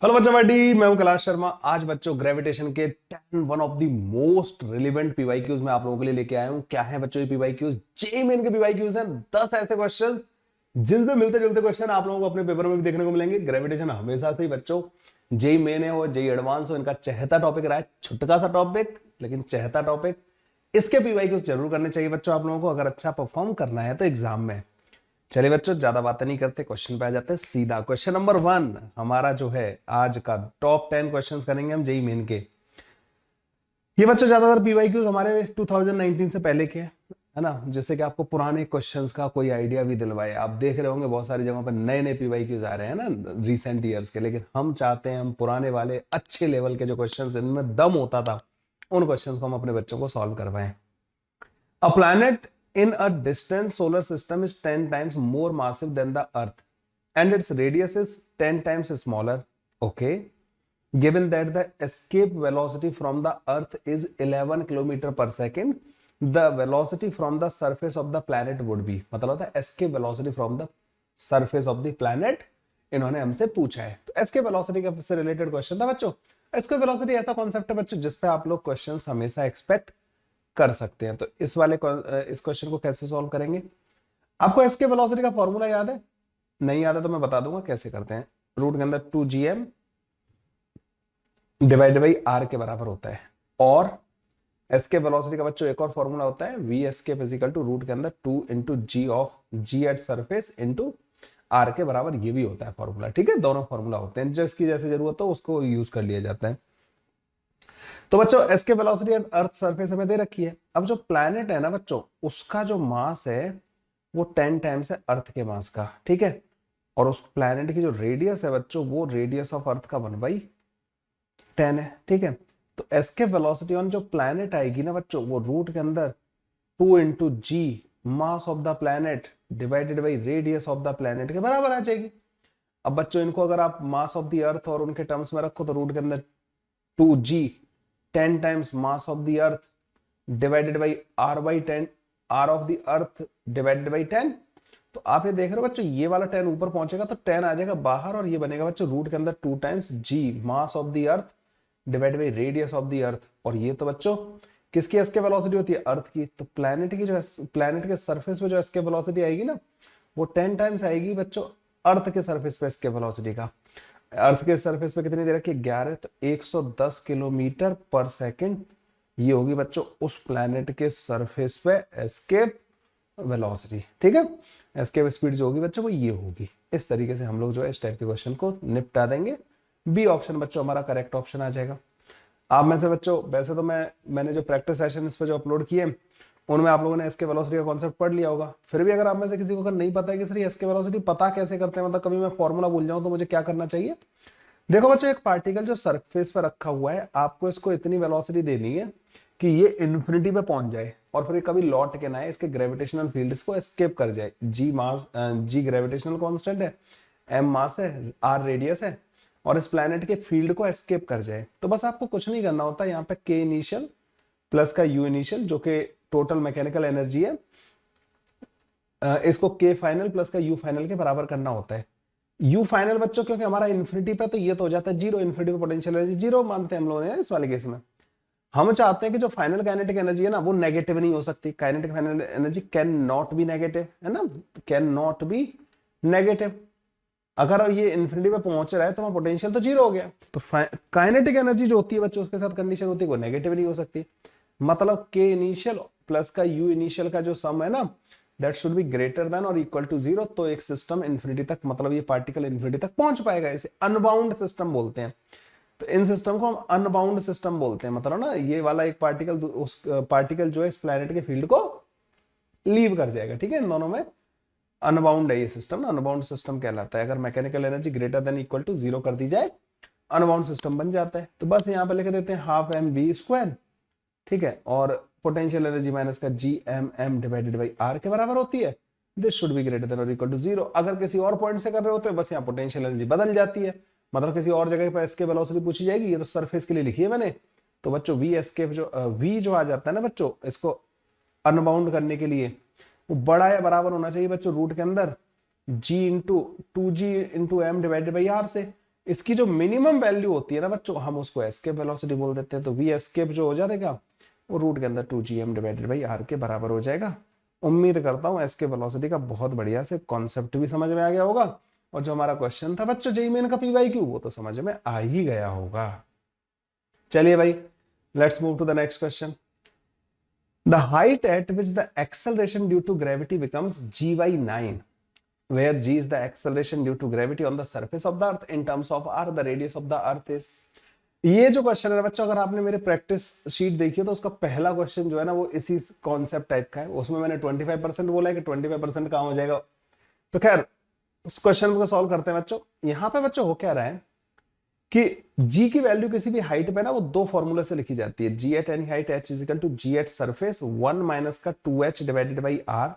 Hello बच्चा party, मैं हूं कैलाश शर्मा। आज बच्चों ग्रेविटेशन के 10 one of the most relevant PYQs मैं आप लोगों के लिए लेके आया हूं। क्या है बच्चों ये पीवाईक्यूज? जेईई मेन के पीवाईक्यूज हैं। 10 ऐसे क्वेश्चंस जिनसे मिलते जुलते क्वेश्चन आप लोगों को अपने पेपर में भी देखने को मिलेंगे। ग्रेविटेशन हमेशा से ही बच्चों जेईई मेन है और जेईई एडवांस हो, इनका चहेता टॉपिक रहा है। छुटका सा टॉपिक लेकिन चहेता टॉपिक। इसके पीवाईक्यूज जरूर करने चाहिए बच्चों आप लोगों को, अगर अच्छा परफॉर्म करना है तो एग्जाम में। चलिए बच्चों ज्यादा बातें नहीं करते, क्वेश्चन पे आ जाते हैं सीधा। क्वेश्चन नंबर 1 हमारा जो है आज का टॉप 10 क्वेश्चंस करेंगे हम जेईई मेन के। ये बच्चों ज्यादातर पीवाईक्यूज हमारे 2019 से पहले के है ना, जिससे कि आपको पुराने क्वेश्चंस का कोई आइडिया भी दिलवाए। आप देख रहे होंगे बहुत सारी जगहों पर नए नए पीवाईक्यूज आ रहे हैं ना रिसेंट ईयर्स के, लेकिन हम चाहते हैं हम पुराने वाले अच्छे लेवल के जो क्वेश्चंस इनमें दम होता था उन क्वेश्चंस को हम अपने बच्चों को सॉल्व करवाएं। A planet in a distant solar system is 10 times more massive than the Earth, and its radius is 10 times smaller. Okay. Given that the escape velocity from the Earth is 11 km per second, the velocity from the surface of the planet would be, मतलब होता है escape velocity from the surface of the planet। इन्होंने हमसे पूछा है तो escape velocity का से रिलेटेड क्वेश्चन था बच्चों। escape velocity ऐसा कॉन्सेप्ट है बच्चों जिसपे आप लोग क्वेश्चंस हमेशा एक्सपेक्ट कर सकते हैं। तो इस क्वेश्चन को कैसे सॉल्व करेंगे? आपको एस्केप वेलोसिटी का फॉर्मूला याद है? नहीं याद है तो मैं बता दूंगा कैसे करते हैं। रूट के अंदर 2gm डिवाइड बाई आर के बराबर होता है। और एस्केप वेलोसिटी का बच्चों एक और फॉर्मूला होता है, V escape is equal to root के अंदर 2 into G of G at surface into R के बराबर। ये भी होता है फॉर्मूला, ठीक है। दोनों फॉर्मूला होते हैं, जिसकी जैसे जरूरत हो उसको यूज कर लिया जाता है। तो बच्चों escape velocity at earth surface हमें दे रखी है। अब जो प्लैनेट है ना बच्चों, उसका जो मास है वो 10 टाइम्स है अर्थ के मास का, ठीक है। और उस प्लैनेट की जो रेडियस है बच्चों, वो रेडियस ऑफ अर्थ का 1/10 है, ठीक है। तो एस्केप वेलोसिटी ऑन जो प्लैनेट आएगी ना बच्चों, वो रूट के अंदर 2 into G mass of the planet divided by radius of the planet के बराबर आ जाएगी। अब बच्चों इनको अगर आप मास ऑफ द अर्थ और उनके टर्म्स में रखो तो रूट के अंदर 2g 10 times mass of the earth divided by r/10 r of the earth divided by 10। तो आप ये देख रहे हो बच्चों, ये वाला 10 ऊपर पहुंचेगा तो 10 आ जाएगा बाहर, और ये बनेगा बच्चों रूट के अंदर 2 times g mass of the earth divided by radius of the earth. और ये तो बच्चों किसकी एस्केप वेलोसिटी होती है? अर्थ की। तो प्लैनेट की जो प्लैनेट के सरफेस पे जो एस्केप वेलोसिटी आएगी ना, वो 10 टाइम्स आएगी बच्चों अर्थ के सरफेस पे एस्केप वेलोसिटी का। अर्थ के सरफेस पे कितनी दे रखी है? 11। तो 110 किलोमीटर पर सेकंड ये होगी बच्चों उस प्लैनेट के सरफेस पे एस्केप वेलोसिटी, ठीक है। एस्केप स्पीड जो होगी बच्चों वो ये होगी। इस तरीके से हम लोग जो है इस टाइप के क्वेश्चन को निपटा देंगे। बी ऑप्शन बच्चों हमारा करेक्ट ऑप्शन आ जाएगा। आप में से बच्चों वैसे तो मैंने जो प्रैक्टिस सेशन इस पर जो अपलोड किए उनमें आप लोगों ने एस्केप वेलोसिटी का कॉन्सेप्ट पढ़ लिया होगा। फिर भी अगर आप में से किसी को अगर नहीं पता है कि सर एस्केप वेलोसिटी पता कैसे करते हैं, मतलब कभी मैं फॉर्मूला भूल जाऊं तो मुझे क्या करना चाहिए? देखो बच्चों, एक पार्टिकल जो सरफेस पर रखा हुआ है, आपको इसको इतनी वेलोसिटी देनी है कि ये इन्फिनिटी पे पहुंच जाए और फिर कभी लौट के ना आए, इसके ग्रेविटेशनल फील्ड को एस्केप कर जाए। जी मास, जी ग्रेविटेशनल कांस्टेंट है, एम मास है, आर रेडियस है, और इस प्लैनेट के फील्ड को एस्केप कर जाए। तो बस आपको कुछ नहीं करना होता, यहाँ पे के इनिशियल प्लस का यू इनिशियल जो कि टोटल मैकेनिकल एनर्जी है, इसको के फाइनल प्लस का यू फाइनल के बराबर करना होता है। यू फाइनल बच्चों क्योंकि हमारा इन्फिनिटी पे, तो ये तो हो जाता है जीरो। इन्फिनिटी पे पोटेंशियल एनर्जी जीरो मानते हैं हम लोगों ने इस वाले केस में। हम चाहते हैं कि जो फाइनल काइनेटिक एनर्जी है ना वो नेगेटिव नहीं हो सकती। Kinetic final energy can not be negative, है ना, कैन नॉट बी नेगेटिव। अगर ये इन्फिनिटी पे पहुंच रहा है तो वहां पोटेंशियल तो जीरो हो गया। तो काइनेटिक एनर्जी जो होती है बच्चों उसके साथ कंडीशन होती है वो नेगेटिव नहीं हो सकती। मतलब के इनिशियल प्लस का यू इनिशियल का जो सम है ना, that should be greater than और इक्वल टू जीरो। तो एक सिस्टम इन्फिनिटी तक, मतलब ये पार्टिकल इन्फिनिटी तक पहुंच पाएगा। इसे अनबाउंड सिस्टम बोलते हैं। तो इन सिस्टम को हम अनबाउंड सिस्टम बोलते हैं। मतलब ना ये वाला एक पार्टिकल उस पार्टिकल जो है इस प्लैनेट के फील्ड को लीव कर जाएगा, ठीक है। इन दोनों में अनबाउंड है ये सिस्टम, अनबाउंड सिस्टम कहलाता है। अगर mechanical energy greater than equal to zero कर दी जाए, अनबाउंड सिस्टम बन जाता है। तो बस यहाँ पे लिख देते हैं हाफ एम वी स्क्वायर, ठीक है, और पोटेंशियल एनर्जी माइनस का G M M divided by R के बराबर होती है। This should be greater than और इक्वल टू जीरो। अगर किसी और पॉइंट से कर रहे होते हैं बस यहाँ पोटेंशियल एनर्जी बदल जाती है, मतलब किसी और जगह पर एस्केप वेलोसिटी पूछी जाएगी। ये तो सरफेस के लिए लिखी है मैंने। तो बच्चों वी एस्केप जो वी जो आ जाता है ना बच्चों, इसको अनबाउंड करने के लिए वो बड़ा या बराबर होना चाहिए बच्चों रूट के अंदर g into 2g into m divided by r से। इसकी जो मिनिमम वैल्यू होती है ना बच्चों, हम उसको एस्केप वेलोसिटी बोल देते हैं। तो वी एस्केप जो हो जाएगा वो रूट के अंदर 2gm डिवाइडेड बाई आर के बराबर हो जाएगा। उम्मीद करता हूँ एस्केप वेलोसिटी का बहुत बढ़िया से कॉन्सेप्ट भी समझ में आ गया होगा, और जो हमारा क्वेश्चन था बच्चों जेईई मेन का पीवाईक्यू वो तो समझ में आ ही गया होगा। चलिए भाई, let's move to the next question. The height at which the acceleration due to gravity becomes gy9, where g is the acceleration due to gravity on the surface of the earth in terms of r, the radius of the earth is। ये जो question है बच्चों, अगर आपने मेरे practice sheet देखी हो तो उसका पहला क्वेश्चन जो है ना वो इसी कॉन्सेप्ट टाइप का है। उसमें मैंने 25% बोला है कि 25% कहां हो जाएगा। तो खैर उस क्वेश्चन को सॉल्व करते हैं बच्चों। यहां पे बच्चों हो क्या रहा है कि g की वैल्यू किसी भी हाइट पे ना वो दो फॉर्मूले से लिखी जाती है। g at any height h is equal to g at surface 1 minus का 2h डिवाइडेड बाई r,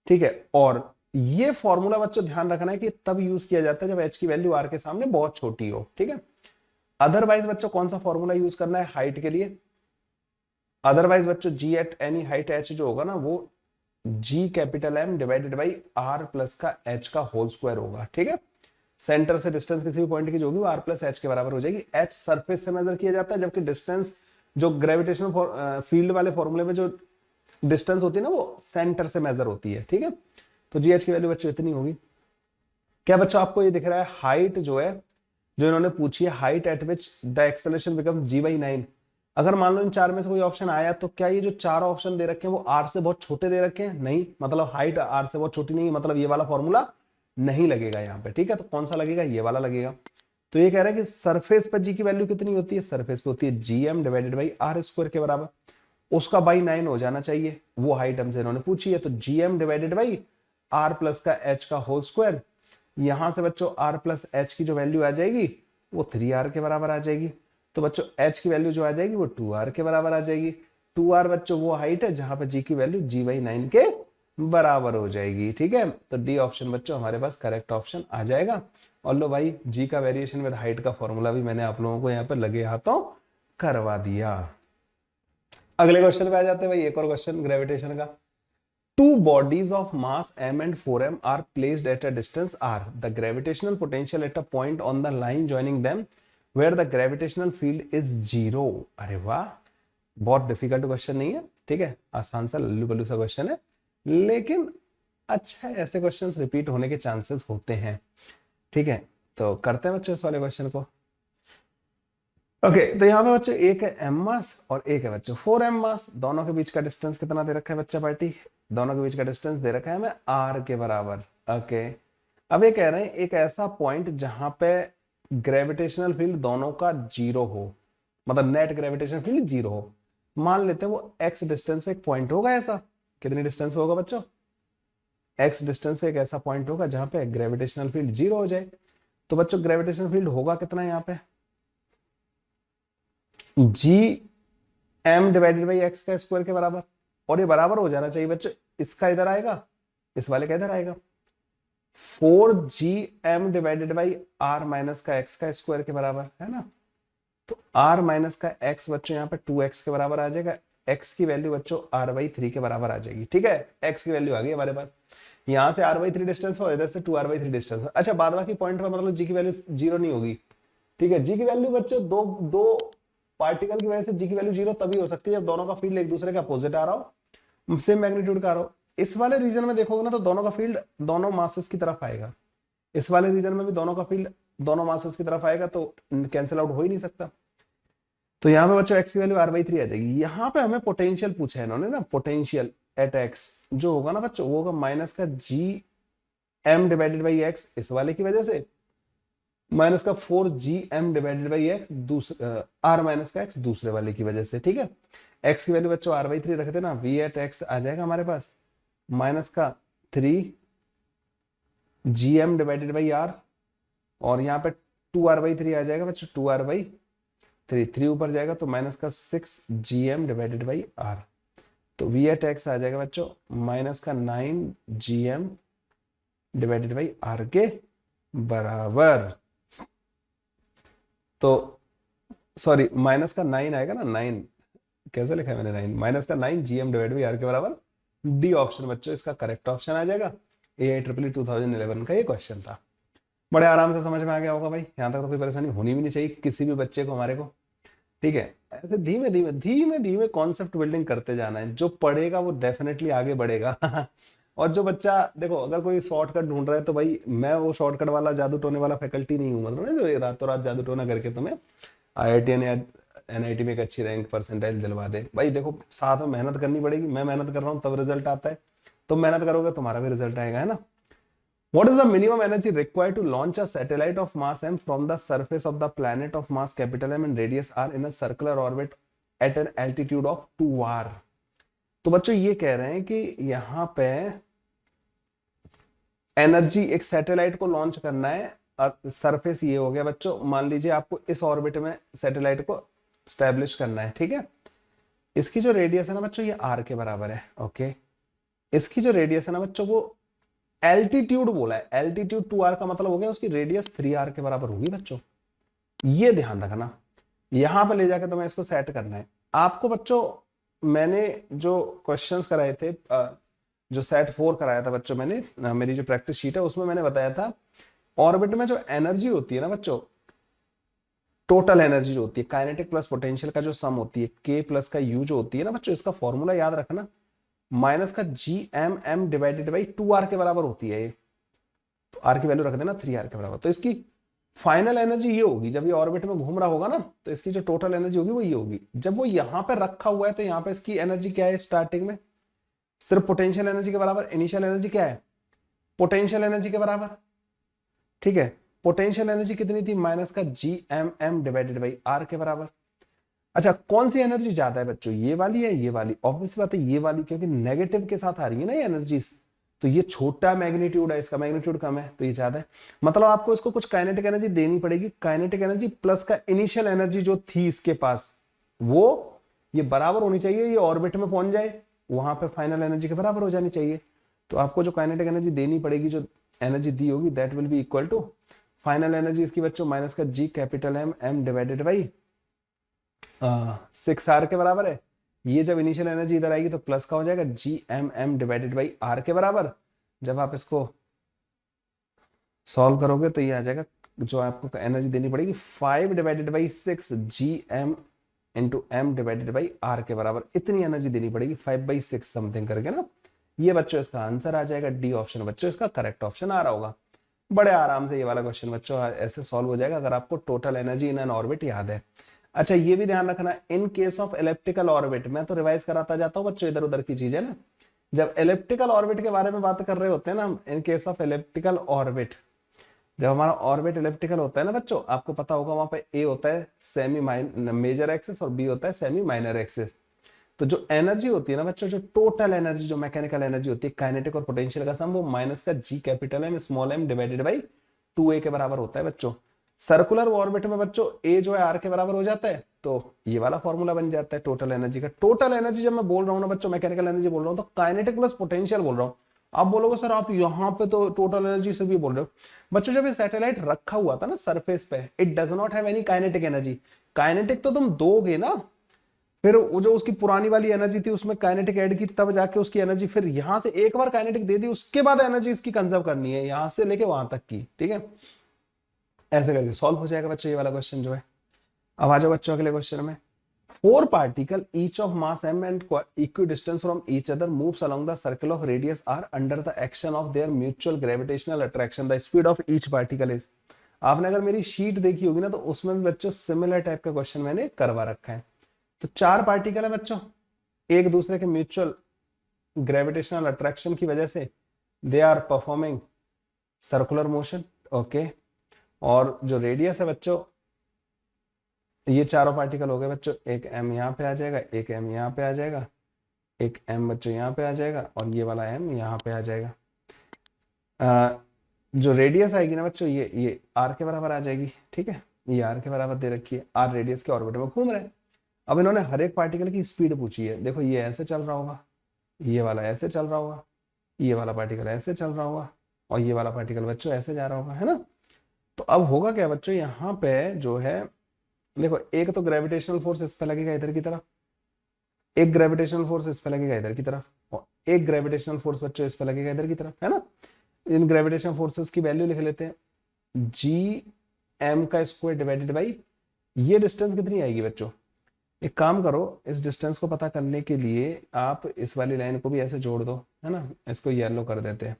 ठीक है। और ये फॉर्मूला बच्चों ध्यान रखना है कि तब यूज किया जाता है जब h की वैल्यू r के सामने बहुत छोटी हो, ठीक है। अदरवाइज बच्चों कौन सा फॉर्मूला यूज करना है हाइट के लिए? अदरवाइज बच्चों g at any height h जो होगा ना वो g capital M divided by r plus का h का होल स्क्वायर होगा, ठीक है। सेंटर से डिस्टेंस किसी भी पॉइंट की जो होगी वो r प्लस h के बराबर हो जाएगी। h सरफेस से मेजर किया जाता है, जबकि डिस्टेंस जो ग्रेविटेशनल फील्ड वाले फॉर्मूले में जो डिस्टेंस होती है ना वो सेंटर से मेजर होती है, ठीक है। तो जी एच की वैल्यू बच्चों इतनी होगी। क्या बच्चों आपको ये दिख रहा है हाइट जो है जो इन्होंने पूछी है, height at which the acceleration become g/9। अगर मान लो इन चार में से कोई ऑप्शन आया तो क्या ये जो चार ऑप्शन दे रखे हैं वो r से बहुत छोटे दे रखे हैं? नहीं, मतलब हाइट r से बहुत छोटी नहीं है, मतलब ये वाला फॉर्मूला नहीं लगेगा यहाँ पे, ठीक है। तो कौन सा लगेगा? ये वाला लगेगा। तो ये कह रहा है कि सरफेस पर g की वैल्यू कितनी होती है? सरफेस पे होती है gm divided by r square के बराबर, उसका बाई 9 हो जाना चाहिए। वो हाइट हमसे इन्होंने पूछी है, तो gm divided by r plus का h का होल स्क्वायर। यहां से बच्चों r प्लस h की जो वैल्यू आ जाएगी वो 3r के बराबर आ जाएगी। तो बच्चों h की वैल्यू जो आ जाएगी वो 2r के बराबर आ जाएगी। 2r बच्चों वो हाइट है जहां पर g की वैल्यू g/9 के बराबर हो जाएगी, ठीक है। तो डी ऑप्शन बच्चों हमारे पास करेक्ट ऑप्शन आ जाएगा। और लो भाई, g का वेरिएशन विद हाइट का फॉर्मूला भी मैंने आप लोगों को यहाँ पे लगे हाथों करवा दिया। अगले क्वेश्चन पे आ जाते हैं भाई, एक और क्वेश्चन ग्रेविटेशन का। Two bodies of mass m and 4m are placed at a distance r. The gravitational potential at a point on the line joining them where the gravitational field is 0। अरे वाह, बहुत difficult question नहीं है, ठीक है। आसान सा लल्लू बल्लू सा क्वेश्चन है, लेकिन अच्छा है, ऐसे क्वेश्चंस रिपीट होने के चांसेस होते हैं, ठीक है। तो करते हैं बच्चों इस वाले क्वेश्चन को। ओके तो यहाँ पे बच्चों एक है m मास और एक है बच्चों 4m मास। दोनों के बीच का डिस्टेंस कितना दे रखा है बच्चा पार्टी? दोनों के बीच का डिस्टेंस दे रखा है हमें r के बराबर। ओके, अब ये कह रहे हैं एक ऐसा पॉइंट जहां पे ग्रेविटेशनल फील्ड दोनों का 0 हो, मतलब नेट ग्रेविटेशनल फील्ड 0 हो। मान लेते हैं वो x डिस्टेंस पे एक पॉइंट होगा। ऐसा कितनी डिस्टेंस पे होगा बच्चों? x डिस्टेंस पे एक ऐसा पॉइंट होगा जहां पे ग्रेविटेशनल फील्ड 0 हो जाए। तो बच्चों ग्रेविटेशनल फील्ड होगा कितना यहाँ पे? G M divided by X का स्क्वायर के बराबर, और ये बराबर हो जाना चाहिए बच्चों, इसका इधर आएगा, इस वाले का इधर आएगा। 4gm divided by R minus का एक्स का स्क्वायर के बराबर है ना। तो r माइनस का x बच्चों यहाँ पे 2x के बराबर आ जाएगा। x की वैल्यू बच्चों r/3 के बराबर आ जाएगी, ठीक है। x की वैल्यू आ गई हमारे पास, यहाँ से r/3 डिस्टेंस और इधर से 2r/3 डिस्टेंस। अच्छा, बाद बाकी पॉइंट पर मतलब g की वैल्यू 0 नहीं होगी, ठीक है। g की वैल्यू बच्चों दो पार्टिकल की वजह से g की वैल्यू 0 तभी हो सकती है जब दोनों का फील्ड एक दूसरे के अपोजिट आ रहा हो, सेम मैग्नीट्यूड का आ रहा हो। इस वाले रीजन में देखोगे ना तो दोनों का फील्ड दोनों मासेस की तरफ आएगा। इस वाले रीजन में भी दोनों का फील्ड दोनों मासेस की तरफ आएगा, तो कैंसिल आउट हो ही नहीं सकता। तो यहाँ पे बच्चों x की वैल्यू r/3 आ जाएगी। यहाँ पे हमें पोटेंशियल पूछा है इन्होंने ना, पोटेंशियल एट x जो होगा ना बच्चों वो होगा माइनस का gm डिवाइडेड बाई x इस वाले की वजह से, माइनस का 4gm डिवाइडेड बाई x दूसरे r माइनस का x दूसरे वाले की वजह से, ठीक है। x की वैल्यू बच्चों r/3 रख देना, v एट x आ जाएगा हमारे पास माइनस का 3gm डिवाइडेड बाई r, और यहाँ पे 2r/3 आ जाएगा बच्चों, 2r/3, 3 ऊपर जाएगा तो माइनस का 6gm डिवाइडेड बाई r। तो v एट x आ जाएगा बच्चों माइनस का 9gm डिवाइडेड बाई r के बराबर। तो सॉरी, माइनस का 9 आएगा ना, 9 कैसे लिखा है मैंने, 9 माइनस का 9gm डिवाइड बाई r के बराबर। डी ऑप्शन बच्चों इसका करेक्ट ऑप्शन आ जाएगा। AIEEE 2011 का ये क्वेश्चन था। बड़े आराम से समझ में आ गया होगा भाई, यहाँ तक तो कोई परेशानी होनी भी नहीं चाहिए किसी भी बच्चे को हमारे को। ठीक है, ऐसे धीमे धीमे धीमे धीमे कॉन्सेप्ट बिल्डिंग करते जाना है, जो पढ़ेगा वो डेफिनेटली आगे बढ़ेगा। और जो बच्चा देखो, अगर कोई शॉर्टकट ढूंढ रहा है तो भाई मैं वो शॉर्टकट वाला जादू टोने वाला फैकल्टी नहीं हूँ, मतलब ना जो ये रातों रात जादू टोना करके तुम्हें IIT या NIT में एक अच्छी रैंक परसेंटाइल दिलवा दे। भाई देखो, साथ में मेहनत करनी पड़ेगी, मैं मेहनत कर रहा हूँ तब रिजल्ट आता है, तुम मेहनत करोगे तुम्हारा भी रिजल्ट आएगा, है ना। What is the minimum energy required to launch a satellite of mass m from the surface of the planet of mass capital M and radius r in a circular orbit at an altitude of 2r? तो बच्चों ये कह रहे हैं कि यहाँ पे energy, एक सैटेलाइट को लॉन्च करना है और सरफेस ये हो गया बच्चों, मान लीजिए आपको इस ऑर्बिट में सैटेलाइट को स्टैब्लिश करना है, ठीक है। इसकी जो रेडियस है ना बच्चों, ये r के बराबर है, ओके। इसकी जो रेडियस है ना बच्चों, वो एल्टीट्यूड बोला है, एल्टीट्यूड 2r का मतलब हो गया उसकी रेडियस 3r के बराबर होगी बच्चों। ये ध्यान रखना, यहां पर ले जाकर तुम्हें इसको सेट करना है आपको बच्चों। मैंने जो क्वेश्चंस कराए थे, जो सेट 4 कराया था बच्चों मैंने, मेरी जो प्रैक्टिस शीट है उसमें मैंने बताया था, ऑर्बिट में जो एनर्जी होती है ना बच्चों, टोटल एनर्जी जो होती है, काइनेटिक प्लस पोटेंशियल का जो सम होती है, k प्लस का u जो होती है ना बच्चों, इसका फॉर्मूला याद रखना, माइनस का GMM डिवाइडेड बाई 2r के बराबर होती है ये। तो r की वैल्यू रख देना 3r के बराबर। तो इसकी फाइनल एनर्जी ये होगी, जब ये ऑर्बिट में घूम रहा होगा ना, तो इसकी जो टोटल एनर्जी होगी वो ये होगी। जब वो यहाँ पे रखा हुआ है तो यहाँ पे इसकी एनर्जी क्या है, स्टार्टिंग में सिर्फ पोटेंशियल एनर्जी के बराबर, इनिशियल एनर्जी क्या है, पोटेंशियल एनर्जी के बराबर, ठीक है। पोटेंशियल एनर्जी कितनी थी, माइनस का GMM डिवाइडेड बाई r के बराबर। अच्छा, कौन सी एनर्जी ज्यादा है बच्चों, ये वाली है ये वाली, ऑब्वियस बात है ये वाली, क्योंकि नेगेटिव के साथ आ रही है ना ये एनर्जीज, तो ये छोटा मैग्नीट्यूड है, इसका मैग्नीट्यूड कम है तो ये ज्यादा है। मतलब आपको इसको कुछ काइनेटिक एनर्जी देनी पड़ेगी, काइनेटिक एनर्जी प्लस का इनिशियल एनर्जी जो थी इसके पास, वो ये बराबर होनी चाहिए, ये ऑर्बिट में पहुंच जाए, वहां पे फाइनल एनर्जी के बराबर हो जानी चाहिए। तो आपको जो काइनेटिक एनर्जी देनी पड़ेगी, जो एनर्जी दी होगी, that will be equal to final energy इसकी बच्चों माइनस का G capital M divided by 6r के बराबर है। ये जब इनिशियल एनर्जी इधर आएगी तो प्लस का हो जाएगा GMM डिवाइडेड बाई r के बराबर। जब आप इसको सॉल्व करोगे तो ये आ जाएगा, जो आपको एनर्जी देनी पड़ेगी 5 divided by 6 GM into M divided by r के बराबर। इतनी एनर्जी देनी पड़ेगी 5/6 समथिंग करके ना। ये बच्चों इसका आंसर आ जाएगा, डी ऑप्शन बच्चों इसका करेक्ट ऑप्शन आ रहा होगा। बड़े आराम से ये वाला क्वेश्चन बच्चों ऐसे सॉल्व हो जाएगा अगर आपको total energy in an orbit याद है। अच्छा, ये भी ध्यान रखना, in case of elliptical orbit, मैं तो रिवाइज कराता जाता हूँ बच्चों, इधर उधर की चीजें ना। जब एलिप्टिकल ऑर्बिट के बारे में बात कर रहे होते हैं ना हम, in case of elliptical orbit, जब हमारा ऑर्बिट एलिप्टिकल होता है ना बच्चों, आपको पता होगा वहां पे ए होता है सेमी मेजर एक्सिस और बी होता है सेमी माइनर एक्सिस। तो जो एनर्जी होती है ना बच्चों, जो टोटल एनर्जी, जो मैकेनिकल एनर्जी होती है, काइनेटिक और पोटेंशियल का सम, वो माइनस का G capital M small m divided by 2a के बराबर होता है बच्चों। सर्कुलर ऑर्बिट में बच्चों a जो है r के बराबर हो जाता है, तो ये वाला फॉर्मूला बन जाता है टोटल एनर्जी का। टोटल एनर्जी जब मैं बोल रहा हूँ ना बच्चों, मैकेनिकल एनर्जी बोल रहा हूँ, तो काइनेटिक प्लस पोटेंशियल बोल रहा हूँ। आप बोलोगे सर आप यहाँ पे तो टोटल एनर्जी से भी बोल रहे हो। बच्चों जब ये सैटेलाइट रखा हुआ था ना सरफेस पे, it does not have any kinetic energy. Kinetic तो तुम दोगे ना, फिर वो जो उसकी पुरानी वाली एनर्जी थी उसमें काइनेटिक ऐड की, तब जाके उसकी एनर्जी, फिर यहां से एक बार काइनेटिक दे दी, उसके बाद एनर्जी इसकी कंजर्व करनी है यहां से लेके वहां तक की, ठीक है। ऐसे करके सॉल्व हो जाएगा बच्चों ये वाला क्वेश्चन जो है। अब आ जाओ बच्चों अगले क्वेश्चन में। 4 particle each of mass m and equidistant from each other moves along the circle of radius r under the action of their mutual gravitational attraction. The speed of each particle is। आपने अगर मेरी sheet देखी होगी ना, तो उसमें भी बच्चों सिमिलर टाइप का क्वेश्चन मैंने करवा रखा है। तो 4 पार्टिकल है बच्चों, एक दूसरे के म्यूचुअल ग्रेविटेशनल अट्रैक्शन की वजह से they are performing circular motion, okay. और जो रेडियस है बच्चों, ये चारों पार्टिकल हो गए बच्चों, एक m यहाँ पे आ जाएगा, एक m यहाँ पे आ जाएगा, एक m बच्चों यहाँ पे आ जाएगा, और ये वाला m यहाँ पे आ जाएगा। जो रेडियस आएगी ना बच्चों, ये r के बराबर आ जाएगी, ठीक है। ये r के बराबर दे रखी है, r रेडियस के ऑर्बिट में घूम रहे हैं। अब इन्होंने हर एक पार्टिकल की स्पीड पूछी है। देखो ये ऐसे चल रहा होगा, ये वाला ऐसे चल रहा होगा, ये वाला पार्टिकल ऐसे चल रहा होगा, और ये वाला पार्टिकल बच्चों ऐसे जा रहा होगा, है ना। तो अब होगा क्या बच्चों, यहाँ पे जो है देखो, एक तो ग्रेविटेशनल फोर्स इस पे लगेगा इधर की तरफ, एक ग्रेविटेशनल फोर्स इस पे लगेगा इधर की तरफ, और एक ग्रेविटेशनल फोर्स बच्चों इस पे लगेगा इधर की तरफ, है ना। इन ग्रेविटेशनल फोर्सेस की वैल्यू लिख लेते हैं। जी एम का स्क्वायर डिवाइडेड बाई, ये डिस्टेंस कितनी आएगी बच्चों? एक काम करो, इस डिस्टेंस को पता करने के लिए आप इस वाली लाइन को भी ऐसे जोड़ दो, है ना, इसको येलो कर देते हैं।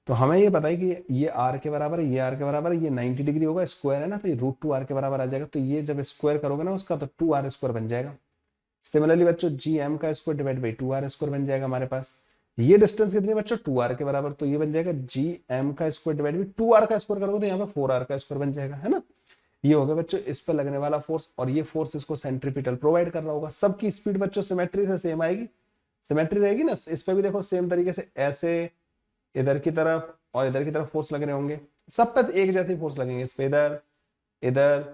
तो हमें ये पता है कि ये आर के बराबर है, ये आर के बराबर है, ये 90 डिग्री होगा, स्क्वायर है ना, तो ये √2r के बराबर आ जाएगा। तो ये जब स्क्वायर करोगे ना उसका, तो 2r स्क्वायर बन जाएगा। सिमिलरली बच्चों जी एम का square divide by 2r square बन जाएगा हमारे पास। ये डिस्टेंस कितनी है बच्चों? 2r के बराबर, तो ये बन जाएगा जी एम का स्क्वायर डिवाइड बाई 2r का स्क्वायर करोगे तो यहाँ पे 4r का स्क्वायर बन जाएगा, है ना। ये होगा बच्चों इस पर लगने वाला फोर्स, और ये फोर्स इसको सेंट्रीपिटल प्रोवाइड कर रहा होगा। सबकी स्पीड बच्चों सिमेट्री से सेम आएगी, सिमेट्री रहेगी ना। इस पे भी देखो सेम तरीके से ऐसे इधर की तरफ और इधर की तरफ फोर्स लग रहे होंगे, सब पे एक जैसे फोर्स लगेंगे। इस पे इधर, इधर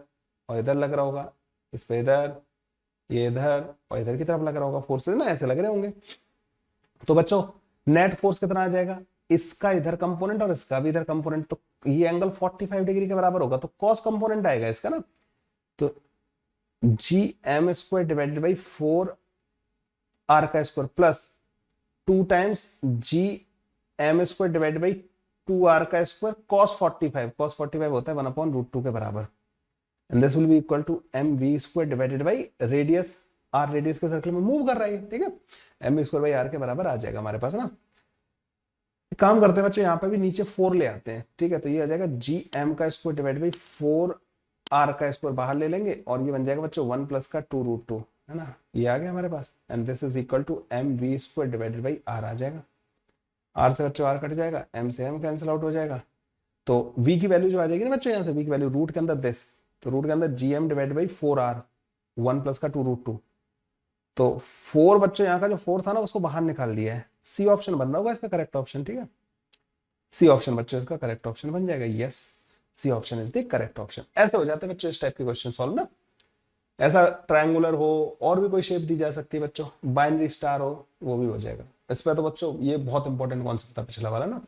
और इधर लग रहा होगा, इस पे इधर, ये इधर और इधर की तरफ लग रहा होगा, फोर्सेस ना ऐसे लग रहे होंगे। तो बच्चों नेट फोर्स कितना आ जाएगा? इसका इधर कंपोनेंट और इसका भी इधर कंपोनेंट, तो ये एंगल 45 डिग्री के बराबर होगा, तो कॉस कंपोनेंट आएगा इसका ना। तो G M square divided by 4r का square plus 2 times G M square divided by 2r का स्क्वायर cos 45 होता है 1/√2 के बराबर। And this will be equal to M we square divided by radius, R radius के circle में move कर रहा है, ठीक है, एम स्क्वायर बाई आर के बराबर आ जाएगा हमारे पास ना। काम करते हैं बच्चे, यहाँ पे भी नीचे 4 ले आते हैं, ठीक है, तो ये आ जाएगा जी एम का स्क्वायर डिवाइड बाई 4r का स्क्वायर बाहर ले लेंगे, और ये बन जाएगा बच्चों 1 प्लस का 2√2, है ना, ये आ गया हमारे पास। And this is equal to M we square divided by r आ जाएगा। आर से बच्चों आर कट जाएगा, एम से एम कैंसिल आउट हो जाएगा, तो वी की वैल्यू जो आ जाएगी ना बच्चों, यहाँ से वी की वैल्यू रूट के अंदर दिस, तो रूट के अंदर G M divide by 4r 1 plus का 2√2, तो 4 बच्चों यहाँ का जो 4 था ना उसको बाहर निकाल दिया है। सी ऑप्शन बन रहा होगा इसका करेक्ट ऑप्शन, ठीक है, सी ऑप्शन बच्चों इसका करेक्ट ऑप्शन बन जाएगा। Yes, C option is the correct option. ऐसे हो जाते हैं बच्चों इस टाइप के क्वेश्चन सॉल्व ना। ऐसा ट्रायंगुलर हो और भी कोई शेप दी जा सकती है बच्चों, बाइनरी स्टार हो वो भी हो जाएगा। इस पर तो बच्चों ये बहुत इंपॉर्टेंट कॉन्सेप्ट था पिछला वाला ना।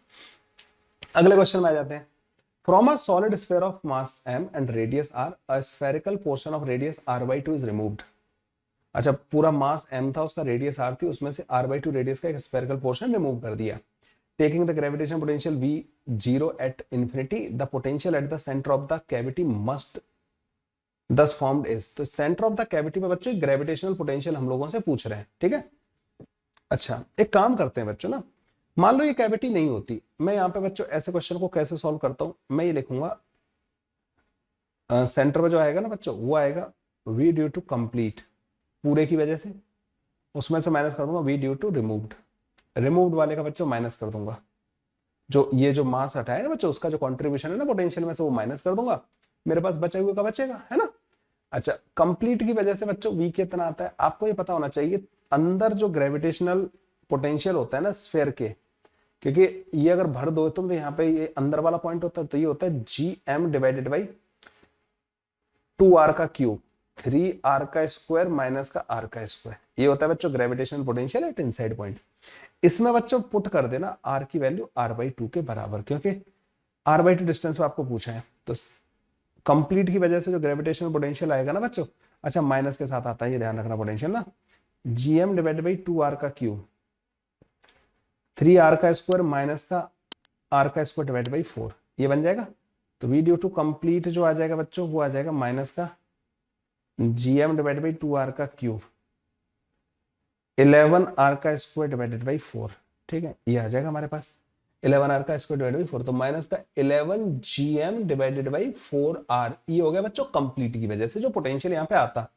अगले क्वेश्चन में आ जाते हैं। From a solid sphere of mass m and radius r, a spherical portion of radius r/2 is removed। अच्छा, पूरा मास m था, उसका रेडियस r थी, उसमें से r/2 रेडियस का एक स्फेरिकल पोर्शन रिमूव कर दिया। Taking the gravitation potential v0 at infinity, the potential at the centre of the cavity must दस फॉर्म्ड इज। तो सेंटर ऑफ द कैविटी में बच्चों ग्रेविटेशनल पोटेंशियल हम लोगों से पूछ रहे हैं, ठीक है। अच्छा, एक काम करते हैं बच्चों ना, मान लो ये कैविटी नहीं होती, मैं यहाँ पे बच्चों ऐसे क्वेश्चन को कैसे सॉल्व करता हूं, मैं ये लिखूंगा सेंटर में जो आएगा ना बच्चों वो आएगा v ड्यू टू कंप्लीट, पूरे की वजह से, उसमें से माइनस कर दूंगा v due to removed, removed वाले का बच्चों माइनस कर दूंगा, जो ये जो मास हटाया ना बच्चों उसका जो कंट्रीब्यूशन है ना पोटेंशियल में से वो माइनस कर दूंगा, मेरे पास बचा हुआ का बचेगा, है ना। अच्छा, कंप्लीट की वजह से बच्चों v कितना आता है आपको ये पता होना चाहिए। अंदर जो ग्रेविटेशनल पोटेंशियल होता है ना स्फेयर के, क्योंकि ये अगर भर दो तुम तो यहाँ पे ये अंदर वाला पॉइंट होता है, तो ये होता है G M divided by 2r का क्यूब 3r का स्क्वायर माइनस का r का स्क्वायर, ये होता है बच्चों gravitational potential at inside point. इसमें बच्चों पुट कर देना r की वैल्यू r/2 के बराबर, क्योंकि r/2 डिस्टेंस पे आपको पूछा है, तो कंप्लीट की वजह से जो ग्रेविटेशनल पोटेंशियल आएगा ना बच्चों, अच्छा माइनस के साथ आता है, ये ध्यान रखना पोटेंशियल ना, gm डिवाइडेड बाई 2r का क्यूब 3r का स्क्वायर माइनस का r का स्क्वायर डिवाइड बाई 4, ये बन जाएगा। तो v ड्यू टू कंप्लीट जो आ जाएगा बच्चों वो आ जाएगा माइनस का gm डिवाइड बाई 2r का क्यूब 11r का स्क्वायर डिवाइडेड बाई 4, ठीक है, ये आ जाएगा हमारे पास 11r का स्क्वायर डिवाइडेड बाई 4, तो माइनस का 11 gm डिवाइडेड बाई 4r, ये हो गया बच्चों कंप्लीट की वजह से जो पोटेंशियल यहाँ पे आता।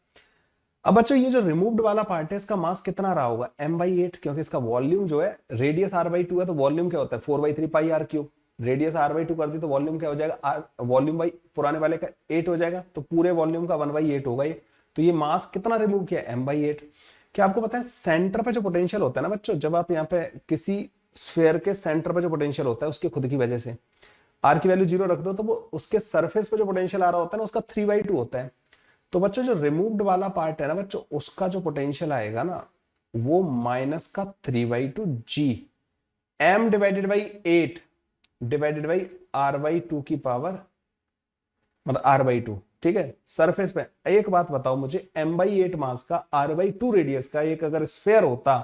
अब बच्चों ये जो रिमूव्ड वाला पार्ट है इसका मास कितना रहा होगा m/8, क्योंकि इसका वॉल्यूम जो है रेडियस r/2 है, तो वॉल्यूम क्या होता है 4/3 पाई r क्यूब, रेडियस r/2 कर दी तो वॉल्यूम क्या हो जाएगा, वॉल्यूम बाई पुराने वाले का 8 हो जाएगा, तो पूरे वॉल्यूम का 1/8 होगा ये। तो ये मास कितना रिमूव किया m/8। क्या आपको पता है सेंटर पे जो पोटेंशियल होता है ना बच्चों, जब आप यहाँ पे किसी स्फेयर के सेंटर पे जो पोटेंशियल होता है उसके खुद की वजह से r की वैल्यू 0 रख दो, तो वो उसके सरफेस पे जो पोटेंशियल आ रहा होता है ना उसका 3/2 होता है। तो बच्चों जो रिमूव्ड वाला पार्ट है ना बच्चों, उसका जो पोटेंशियल आएगा ना वो माइनस का 3/2 g m divided by 8 divided by r/2 की पावर, मतलब r/2, ठीक है, सरफेस पे। एक बात बताओ मुझे, m/8 मास का r/2 रेडियस का एक अगर स्फेयर होता,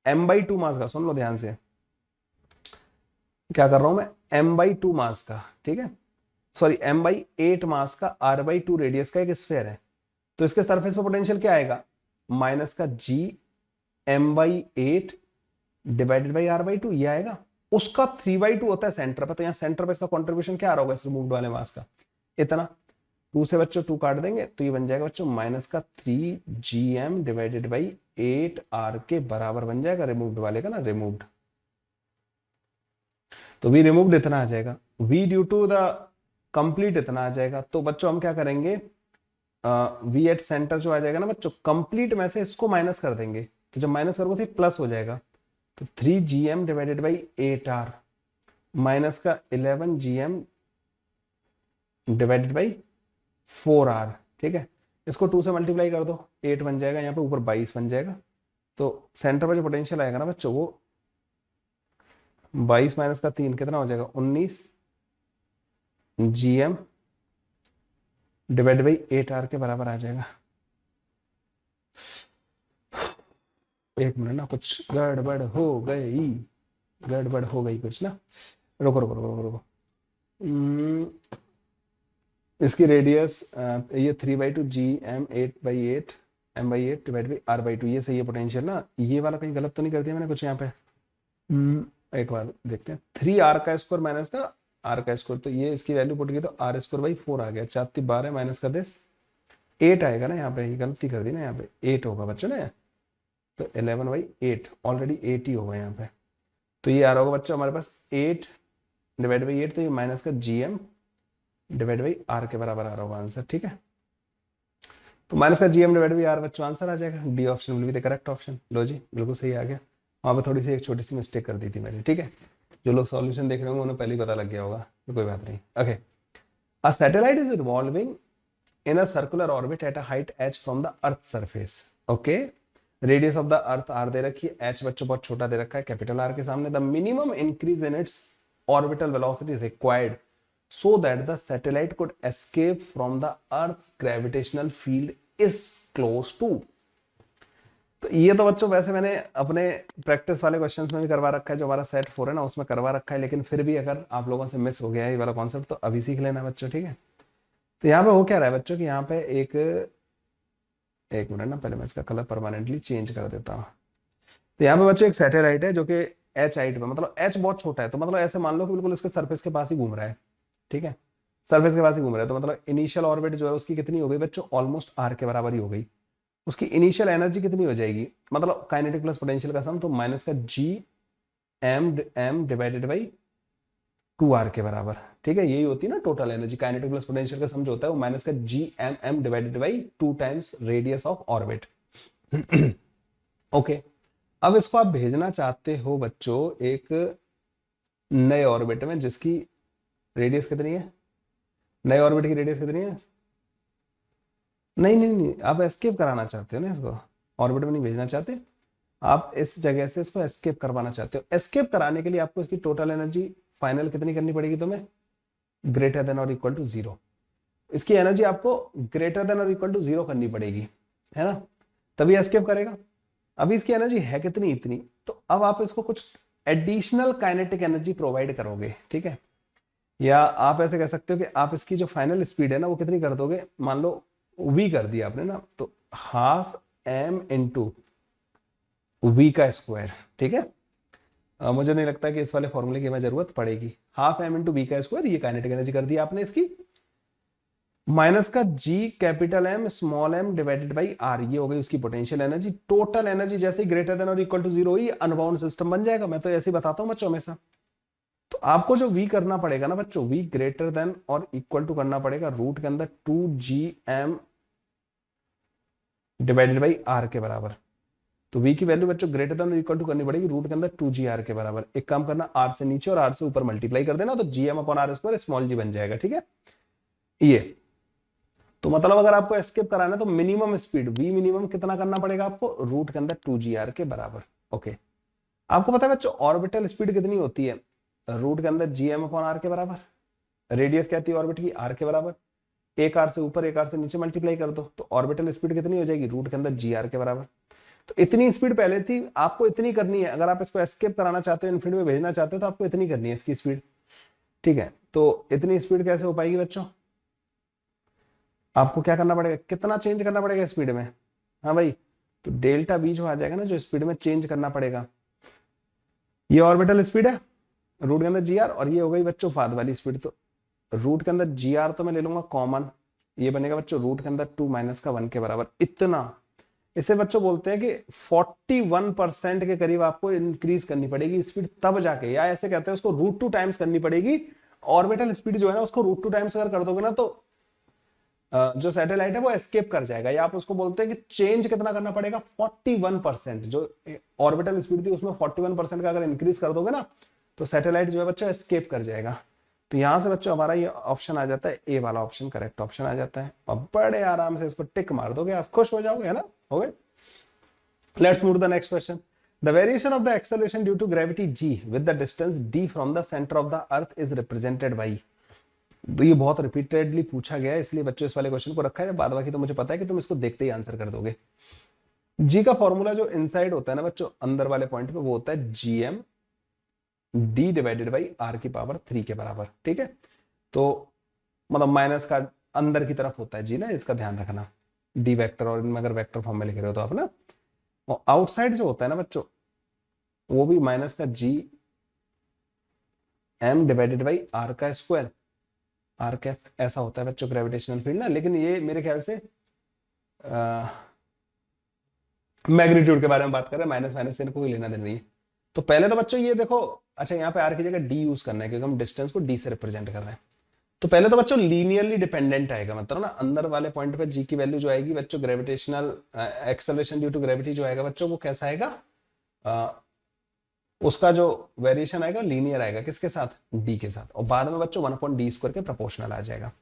m/2 मास का, सुन लो ध्यान से क्या कर रहा हूं मैं, m/2 मास का, ठीक है, सॉरी m/8 मास का r/2 रेडियस का एक स्फीयर है, तो इसके सरफेस पर पोटेंशियल क्या आएगा, माइनस का g m/8 divided by r/2 ये आएगा। उसका 3/2 होता है सेंटर पर, तो यहाँ सेंटर पर इसका कॉन्ट्रीब्यूशन क्या आ रहा होगा इस रिमूव्ड वाले मास का, इतना। 2 से बच्चों 2 काट देंगे तो ये बन जाएगा बच्चों माइनस का 3gm डिवाइडेड बाई 8r के बराबर बन जाएगा रिमूव्ड वाले का ना, रिमूव्ड। तो वी रिमूव्ड इतना आ जाएगा, V due to the complete इतना आ जाएगा। तो बच्चों हम क्या करेंगे, वी एट सेंटर जो आ जाएगा ना बच्चों, कंप्लीट में से इसको माइनस कर देंगे, तो जब माइनस करोगे तो प्लस हो जाएगा। तो 3gm divided by 8r minus का 11gm डिवाइडेड बाई 4r, ठीक है। इसको 2 से मल्टीप्लाई कर दो, 8 बन जाएगा, यहाँ पे ऊपर 22 बन जाएगा। तो सेंटर पर जो पोटेंशियल आएगा ना बच्चों वो 22 माइनस का 3 कितना हो जाएगा, 19 gm डिवाइड बाई 8r के बराबर आ जाएगा। एक मिनट ना, कुछ गड़बड़ हो गई, गड़बड़ हो गई कुछ ना, रुको रुको रुको रुको। इसकी रेडियस ये 3/2 gm 8/8 m/8 divide by r/2, ये सही है पोटेंशियल ना। ये वाला कहीं गलत तो नहीं कर दिया मैंने कुछ यहाँ पे, एक बार देखते हैं। 3r का स्क्वायर माइनस का r का स्क्वायर, तो ये इसकी वैल्यू पुट की तो r²/4 आ गया, 4 12 माइनस का 10 8 आएगा ना, यहाँ पे गलती कर दी ना, यहाँ पे 8 होगा बच्चों ने, तो 11/8 ऑलरेडी 8 ही होगा यहाँ पे। तो ये आ रहा होगा बच्चों हमारे पास 8 डिवाइड बाई 8, तो ये माइनस का gm डिवाइड बाई r के बराबर आ रहा होगा आंसर, ठीक है। तो माइनस का gm डिवाइड बाई r बच्चों आंसर आ जाएगा, D option will be the correct option. लो जी बिल्कुल सही आ गया, वहाँ पर थोड़ी सी एक छोटी सी मिस्टेक कर दी थी मैंने, ठीक है। जो लोग सॉल्यूशन देख रहे होंगे उन्हें पहले ही पता लग गया होगा, तो कोई बात नहीं। Okay, a satellite is revolving in a circular orbit at a height h from the earth surface. Okay, radius of the earth r दे रखी है, h बच्चों बहुत छोटा दे रखा है कैपिटल R के सामने। The minimum increase in its orbital velocity required so that the satellite could escape from the earth's gravitational field is close to। तो ये तो बच्चों वैसे मैंने अपने प्रैक्टिस वाले क्वेश्चंस में भी करवा रखा है, जो हमारा सेट 4 है ना उसमें करवा रखा है, लेकिन फिर भी अगर आप लोगों से मिस हो गया है ये वाला कॉन्सेप्ट तो अभी सीख लेना बच्चों, ठीक है। तो यहाँ पे हो क्या रहा है बच्चों कि यहाँ पे एक मिनट ना, पहले मैं इसका कलर परमानेंटली चेंज कर देता हूँ। तो यहाँ पे बच्चों एक सैटेलाइट है जो कि h हाइट पे, मतलब h बहुत छोटा है, तो मतलब ऐसे मान लो कि बिल्कुल इसके सरफेस के पास ही घूम रहा है, ठीक है, सरफेस के पास ही घूम रहा है। तो मतलब इनिशियल ऑर्बिट जो है उसकी कितनी हो गई बच्चों, ऑलमोस्ट r के बराबर ही हो गई। उसकी इनिशियल एनर्जी कितनी हो जाएगी, मतलब काइनेटिक प्लस पोटेंशियल का सम, तो माइनस का gm डिवाइडेड बाई 2r के बराबर, ठीक है। यही होती है ना total energy, kinetic plus potential का सम जो होता है वो माइनस का gm divided by 2 times radius of orbit. Okay, अब इसको आप भेजना चाहते हो बच्चों एक नए ऑर्बिट में जिसकी रेडियस कितनी है, नए ऑर्बिट की रेडियस कितनी है, नहीं नहीं नहीं, आप एस्केप कराना चाहते हो ना इसको, ऑर्बिट में नहीं भेजना चाहते आप, इस जगह से इसको एस्केप करवाना चाहते हो। एस्केप कराने के लिए आपको इसकी टोटल एनर्जी फाइनल कितनी करनी पड़ेगी तुम्हें, ग्रेटर देन और इक्वल टू 0। इसकी एनर्जी आपको ग्रेटर देन और इक्वल टू 0 करनी पड़ेगी, है ना, तभी एस्केप करेगा। अभी इसकी एनर्जी है कितनी, इतनी, तो अब आप इसको कुछ एडिशनल काइनेटिक एनर्जी प्रोवाइड करोगे, ठीक है। या आप ऐसे कह सकते हो कि आप इसकी जो फाइनल स्पीड है ना वो कितनी कर दोगे, मान लो v कर दिया आपने ना, तो हाफ m इंटू v का स्क्वायर, ठीक है। मुझे नहीं लगता कि इस वाले फॉर्मूले की हमें जरूरत पड़ेगी। हाफ m इंटू v का स्क्वायर, ये काइनेटिक एनर्जी कर दी आपने इसकी, माइनस का g capital M small m divided by r, ये हो गई उसकी पोटेंशियल एनर्जी। टोटल एनर्जी जैसे ही ग्रेटर देन और इक्वल टू 0 हुई अनबाउंड सिस्टम बन जाएगा, मैं तो ऐसे ही बताता हूं बच्चों हमेशा। तो आपको जो v करना पड़ेगा ना बच्चों, v ग्रेटर देन और इक्वल टू करना पड़ेगा रूट के अंदर 2gm डिवाइडेड बाई r के बराबर। तो v की वैल्यू बच्चों ग्रेटर देन और इक्वल टू करनी पड़ेगी रूट के अंदर 2gr के बराबर। एक काम करना, r से नीचे और r से ऊपर मल्टीप्लाई कर देना, तो gm upon r square small g बन जाएगा, ठीक है। ये तो मतलब अगर आपको एस्केप कराना है तो मिनिमम स्पीड v मिनिमम कितना करना पड़ेगा आपको, रूट के अंदर 2gr के बराबर। ओके, आपको पता है बच्चों ऑर्बिटल स्पीड कितनी होती है, रूट के अंदर gm अपॉन r के बराबर। रेडियस क्या थी ऑर्बिट की, r के बराबर। एक r से ऊपर एक r से नीचे मल्टीप्लाई कर दो तो ऑर्बिटल स्पीड कितनी हो जाएगी, रूट के अंदर gr के बराबर। तो इतनी स्पीड पहले थी, आपको इतनी करनी है। अगर आप इसको एस्केप कराना चाहते हो, इन्फिनिटी में भेजना चाहते हो, तो आपको इतनी करनी है इसकी स्पीड, ठीक है। तो इतनी स्पीड कैसे हो पाएगी बच्चों? आपको क्या करना पड़ेगा, कितना चेंज करना पड़ेगा स्पीड में? हाँ भाई, तो डेल्टा बी जो आ जाएगा ना, जो स्पीड में चेंज करना पड़ेगा, ये ऑर्बिटल स्पीड है रूट के अंदर जी आर, और ये हो गई बच्चों पाथ वाली स्पीड। तो रूट के अंदर जी आर तो मैं ले लूंगा कॉमन, ये बनेगा बच्चों रूट के अंदर 2 माइनस का 1 के बराबर इतना। इसे बच्चों बोलते हैं कि 41% के करीब आपको इंक्रीज करनी पड़ेगी स्पीड तब जाके, या ऐसे कहते हैं उसको रूट 2 टाइम्स करनी पड़ेगी। ऑर्बिटल स्पीड जो है ना उसको रूट 2 टाइम्स अगर कर दोगे ना तो जो सैटेलाइट है वो एस्केप कर जाएगा, या आप उसको बोलते हैं कि चेंज कितना करना पड़ेगा 41%। जो ऑर्बिटल स्पीड थी उसमें 41% का अगर इंक्रीज कर दोगे ना तो सैटेलाइट जो है बच्चों एस्केप कर जाएगा। तो यहां से बच्चों हमारा ये ऑप्शन आ जाता है, ए वाला ऑप्शन करेक्ट ऑप्शन आ जाता है, और बड़े आराम से इसको टिक मार दोगे, आप खुश हो जाओगे, है ना, हो गए। Let's move to the next question. The variation of the acceleration due to gravity g with the distance d from the center of the earth is represented by। तो ये बहुत रिपीटेडली पूछा गया है, इसलिए बच्चों इस वाले क्वेश्चन को रखा है। बाद बाकी तो मुझे पता है कि तुम इसको देखते ही आंसर कर दोगे। जी का फॉर्मूला जो इनसाइड होता है ना बच्चों, अंदर वाले पॉइंट पे, वो होता है GM D divided by R की पावर 3 के बराबर, ठीक है। तो मतलब माइनस का अंदर की तरफ होता है जी ना, इसका ध्यान रखना, डी वेक्टर, और इनमें अगर वेक्टर फॉर्म में लिख रहे हो तो आप ना, और आउटसाइड जो होता है ना बच्चों वो भी माइनस का G M divided by R का स्क्वायर, आर कैप, ऐसा होता है बच्चों ग्रेविटेशनल फील्ड ना। लेकिन ये मेरे ख्याल से मैग्नीट्यूड के बारे में बात कर रहे हैं, माइनस माइनस से इनको कोई लेना देना नहीं है। तो पहले तो बच्चों ये देखो, अच्छा यहाँ पे आर की जगह डी यूज करना है क्योंकि हम डिस्टेंस को डी से रिप्रेजेंट कर रहे हैं। तो पहले तो बच्चों लीनियरली डिपेंडेंट आएगा, मतलब ना अंदर वाले पॉइंट पे जी की वैल्यू जो आएगी बच्चों, gravitational acceleration due to gravity जो आएगा बच्चों, वो कैसा आएगा, उसका जो वेरिएशन आएगा लीनियर आएगा, किसके साथ, डी के साथ, और बाद में बच्चों 1/d स्क्वायर के प्रोपोर्शनल आ जाएगा।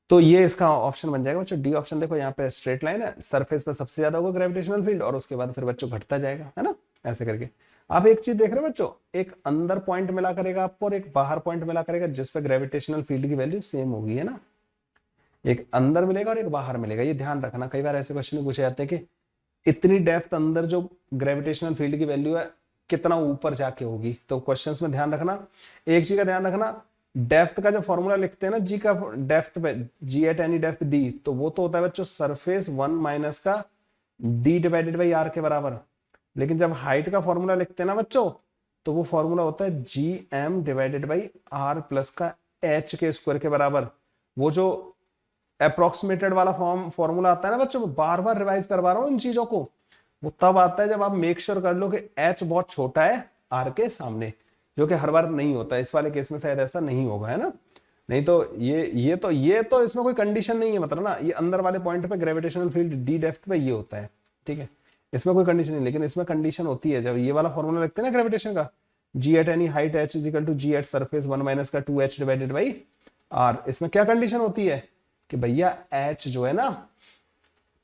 तो ये इसका ऑप्शन बन जाएगा बच्चों डी ऑप्शन। देखो यहाँ पे स्ट्रेट लाइन है, सरफेस पे सबसे ज्यादा होगा ग्रेविटेशनल फील्ड, और उसके बाद फिर बच्चों घटता जाएगा, है ना, ऐसे करके। आप एक चीज देख रहे हो बच्चों, एक अंदर पॉइंट मिला करेगा आपको और एक बाहर पॉइंट मिला करेगा, जिसपे ग्रेविटेशनल फील्ड की वैल्यू सेम होगी, है ना। एक अंदर मिलेगा और एक बाहर मिलेगा, ये ध्यान रखना। कई बार ऐसे क्वेश्चन पूछे जाते हैं कि इतनी डेप्थ अंदर जो ग्रेविटेशनल फील्ड की वैल्यू है कितना ऊपर जाके होगी। तो क्वेश्चंस में ध्यान रखना, एक चीज का ध्यान रखना, डेप्थ का जो फॉर्मूला लिखते हैं ना जी का, डेप्थ पे जी एट एनी डेप्थ डी, तो वो तो होता है बच्चों सरफेस 1 माइनस का डी डिवाइडेड बाई आर के बराबर। लेकिन जब हाइट का फॉर्मूला लिखते हैं ना बच्चों, तो वो फॉर्मूला होता है G M divided by R plus का एच के स्क्वायर के बराबर। वो जो अप्रोक्सीमेटेड वाला फॉर्मूला आता है ना बच्चों, बार बार रिवाइज करवा रहा हूं इन चीजों को, वो तब आता है जब आप मेक श्योर कर लो कि एच बहुत छोटा है आर के सामने, जो कि हर बार नहीं होता। इस वाले केस में शायद ऐसा नहीं होगा, है ना। नहीं तो ये तो इसमें कोई कंडीशन नहीं है, मतलब ना ये अंदर वाले पॉइंट पे ग्रेविटेशनल फील्ड डी डेप्थ पे ये होता है, ठीक है, इसमें कोई कंडीशन नहीं। लेकिन इसमें कंडीशन होती है जब ये वाला फॉर्मूला लिखते हैं ना ग्रेविटेशन का, g at any height h is equal to g at surface 1 minus का 2h डिवाइडेड बाई आर। इसमें क्या कंडीशन होती है कि भैया एच जो है ना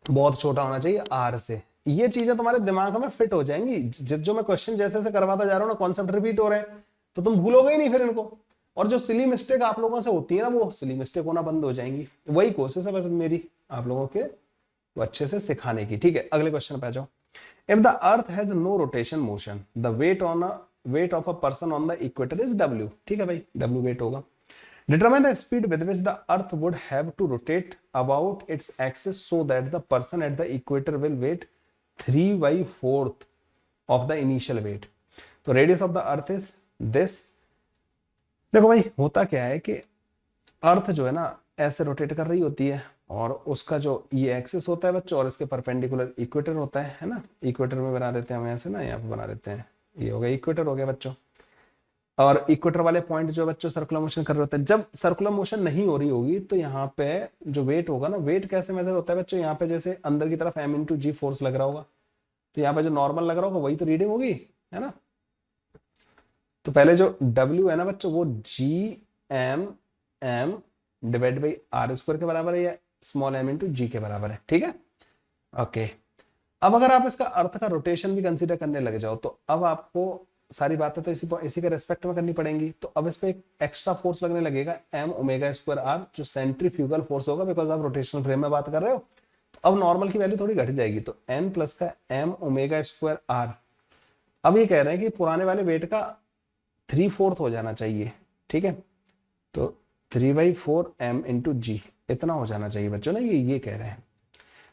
बहुत छोटा होना चाहिए आर से। ये चीजें तुम्हारे दिमाग में फिट हो जाएंगी, जो मैं क्वेश्चन जैसे जैसे करवाता जा रहा हूँ ना, कॉन्सेप्ट रिपीट हो रहे हैं, तो तुम भूलोगे ही नहीं फिर इनको। और जो सिली मिस्टेक आप लोगों से होती है ना, वो सिली मिस्टेक होना बंद हो जाएंगी। वही कोशिश है बस मेरी आप लोगों के वो अच्छे से सिखाने की, ठीक है। अगले क्वेश्चन पे आ जाओ। If the earth has no rotation motion, the weight of a person on the equator is W। ठीक है भाई, W वेट होगा। Determine the speed with which the earth would have to rotate about its axis so that the person at the equator will weight 3/4 of the initial weight. तो radius of the earth is this। देखो भाई होता क्या है कि अर्थ जो है ना ऐसे रोटेट कर रही होती है, और उसका जो ये एक्सिस होता है बच्चों, और इसके परपेंडिकुलर इक्वेटर होता है ना। इक्वेटर में बना देते हैं हम ऐसे ना, यहाँ पे बना देते हैं, ये हो गया इक्वेटर हो गया बच्चों। और इक्वेटर वाले पॉइंट जो बच्चों सर्कुलर मोशन कर रहे होते हैं, जब सर्कुलर मोशन नहीं हो रही होगी तो यहाँ पे जो वेट होगा ना, वेट कैसे मेजर होता है बच्चों, यहाँ पे जैसे अंदर की तरफ m इंटू जी फोर्स लग रहा होगा, तो यहाँ पे जो नॉर्मल लग रहा होगा वही तो रीडिंग होगी, है ना। तो पहले जो W है ना बच्चों, वो GM divide by R square के बराबर है, या स्मॉल m इंटू जी के बराबर है, ठीक है, ओके। अब अगर आप इसका अर्थ का रोटेशन भी कंसिडर करने लग जाओ, तो अब आपको सारी बातें तो इसी के रेस्पेक्ट में करनी पड़ेंगी। तो अब इस पे एक एक्स्ट्रा फोर्स लगने लगेगा m ओमेगा स्क्वायर आर, जो सेंट्रीफ्यूगल फोर्स होगा, बिकॉज आप रोटेशनल फ्रेम में बात कर रहे हो। तो अब नॉर्मल की वैल्यू थोड़ी घट जाएगी, तो n प्लस का m ओमेगा स्क्वायर आर। अब ये कह रहे हैं कि पुराने वाले वेट का 3/4 हो जाना चाहिए, ठीक है। तो 3/4 m इंटू जी इतना हो जाना चाहिए बच्चों ना, ये कह रहे हैं।